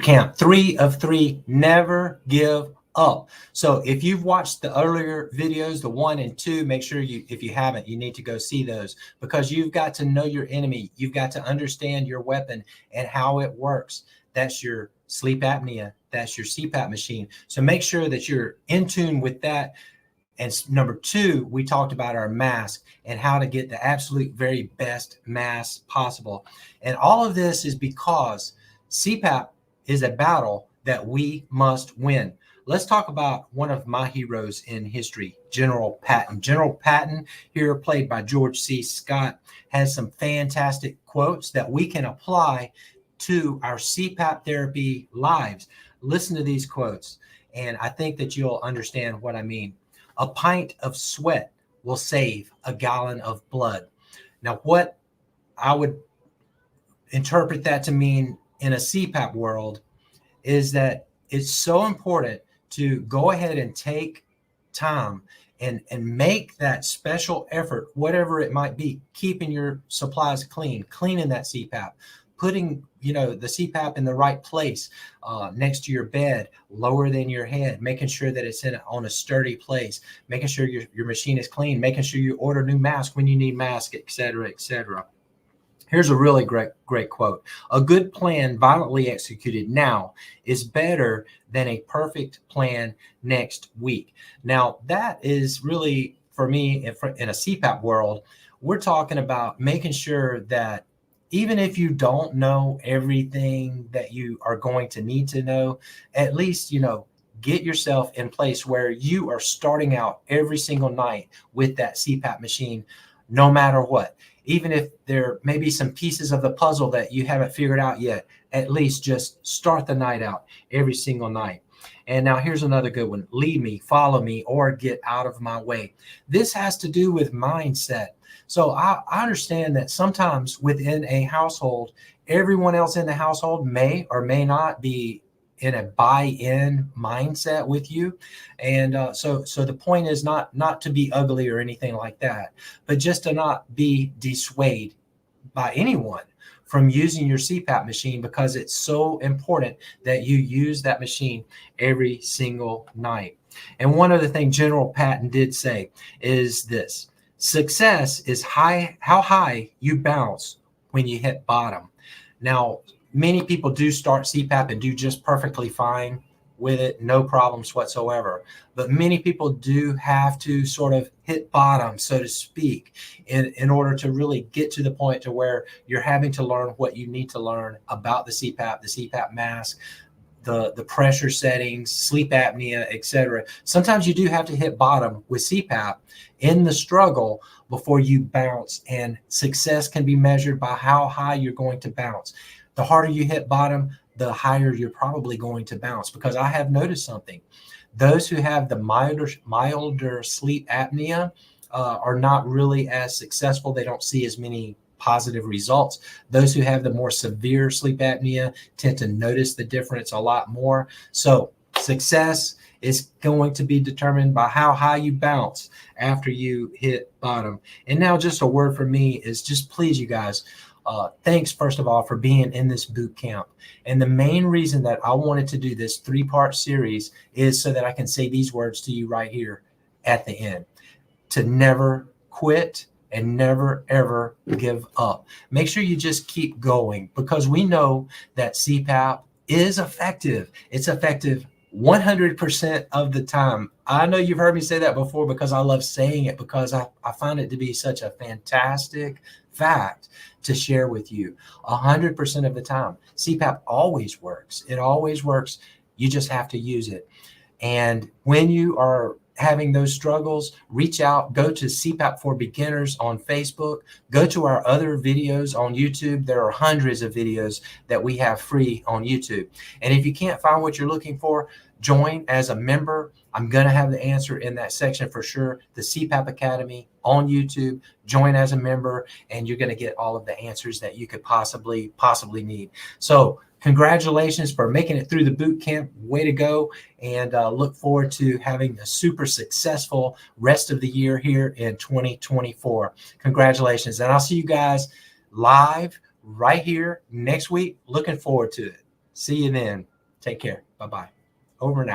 Camp 3 of 3, never give up. So if you've watched the earlier videos, the 1 and 2, make sure if you haven't, you need to go see those, because you've got to know your enemy. You've got to understand your weapon and how it works. That's your sleep apnea. That's your CPAP machine. So make sure that you're in tune with that. And number 2, we talked about our mask and how to get the absolute very best mask possible. And all of this is because CPAP is a battle that we must win. Let's talk about one of my heroes in history, General Patton. General Patton, here played by George C. Scott, has some fantastic quotes that we can apply to our CPAP therapy lives. Listen to these quotes, and I think that you'll understand what I mean. A pint of sweat will save a gallon of blood. Now, what I would interpret that to mean in a CPAP world is that it's so important to go ahead and take time and make that special effort, whatever it might be, keeping your supplies clean, cleaning that CPAP, putting the CPAP in the right place, next to your bed, lower than your head, making sure that it's on a sturdy place, making sure your machine is clean, making sure you order new masks when you need masks, et cetera, et cetera. Here's a really great quote. A good plan violently executed now is better than a perfect plan next week. Now, that is really, for me, in a CPAP world, we're talking about making sure that even if you don't know everything that you are going to need to know, at least, get yourself in place where you are starting out every single night with that CPAP machine, no matter what. Even if there may be some pieces of the puzzle that you haven't figured out yet, at least just start the night out every single night. And now here's another good one. Lead me, follow me, or get out of my way. This has to do with mindset. So I understand that sometimes within a household, everyone else in the household may or may not be in a buy-in mindset with you. And so the point is not to be ugly or anything like that, but just to not be dissuaded by anyone from using your CPAP machine, because it's so important that you use that machine every single night. And one other thing General Patton did say is this: success is how high you bounce when you hit bottom. Now, many people do start CPAP and do just perfectly fine with it, no problems whatsoever. But many people do have to sort of hit bottom, so to speak, in order to really get to the point to where you're having to learn what you need to learn about the CPAP mask, the pressure settings, sleep apnea, etc. Sometimes you do have to hit bottom with CPAP in the struggle before you bounce, and success can be measured by how high you're going to bounce. The harder you hit bottom, the higher you're probably going to bounce, because I have noticed something. Those who have the milder sleep apnea are not really as successful. They don't see as many positive results. Those who have the more severe sleep apnea tend to notice the difference a lot more. So success is going to be determined by how high you bounce after you hit bottom. And now just a word from me is just, please, you guys, thanks, first of all, for being in this boot camp. And the main reason that I wanted to do this 3-part series is so that I can say these words to you right here at the end: to never quit and never, ever give up. Make sure you just keep going, because we know that CPAP is effective. It's effective 100% of the time. I know you've heard me say that before, because I love saying it, because I find it to be such a fantastic fact to share with you. 100% of the time, CPAP always works. It always works. You just have to use it. And when you are having those struggles, reach out, go to CPAP for Beginners on Facebook, go to our other videos on YouTube. There are hundreds of videos that we have free on YouTube. And if you can't find what you're looking for, join as a member. I'm going to have the answer in that section for sure. The CPAP Academy on YouTube. Join as a member, and you're going to get all of the answers that you could possibly need. So congratulations for making it through the boot camp. Way to go. And look forward to having a super successful rest of the year here in 2024. Congratulations. And I'll see you guys live right here next week. Looking forward to it. See you then. Take care. Bye-bye. Over and out.